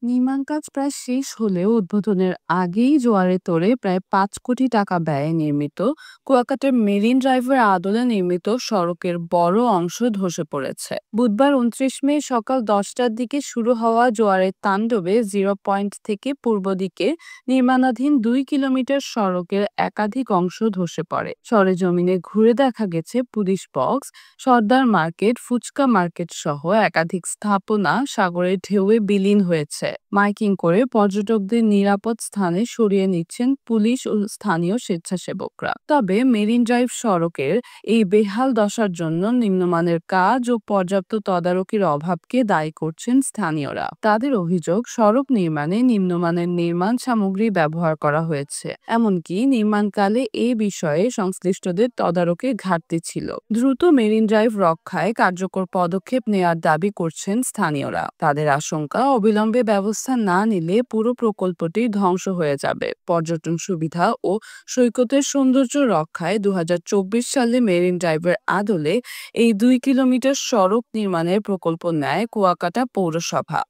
নির্মাণ কাজ প্রায় শেষ হলেও উদ্বোধনের আগেই জোয়ারের তোড়ে প্রায় ৫ কোটি টাকা ব্যয়ে নির্মিত কুয়াকাটার মেরিন ড্রাইভের আদলে নির্মিত সড়কের বড় অংশ ধসে পড়েছে। বুধবার ২৯ মে সকাল ১০টার দিকে শুরু হওয়া জোয়ারের তাণ্ডবে জিরো পয়েন্ট থেকে পূর্ব দিকে নির্মাণাধীন ২ কিলোমিটার সড়কের একাধিক অংশ ধসে পড়ে। সরেজমিনে ঘুরে দেখা গেছে পুলিশ বক্স, সর্দার মার্কেট, ফুচকা মার্কেট সহ একাধিক স্থাপনা সাগরের ঢেউয়ে বিলীন হয়েছে। মাইকিং করে পর্যটকদের নিরাপদ স্থানে সরিয়ে নিচ্ছেন পুলিশ ও স্থানীয় স্বেচ্ছাসেবকরা। তবে মেরিন ড্রাইভ সড়কের এই বেহাল দশার জন্য নিম্নমানের কাজ ও পর্যাপ্ত তদারকির অভাবকে দায়ী করছেন স্থানীয়রা। তাদের অভিযোগ, সড়ক নির্মাণে নিম্নমানের নির্মাণ সামগ্রী ব্যবহার করা হয়েছে, এমনকি নির্মাণকালে এই বিষয়ে সংশ্লিষ্টদের তদারকির ঘাটতি ছিল। দ্রুত মেরিন ড্রাইভ রক্ষায় কার্যকর পদক্ষেপ নেওয়ার দাবি করছেন স্থানীয়রা। তাদের আশঙ্কা, অবিলম্বে ব্যবস্থা না নিলে পুরো প্রকল্পটি ধ্বংস হয়ে যাবে। পর্যটন সুবিধা ও সৈকতের সৌন্দর্য রক্ষায় ২০২৪ সালে মেরিন ড্রাইভের আদলে এই ২ কিলোমিটার সড়ক নির্মাণের প্রকল্প নেয় কুয়াকাটা পৌরসভা।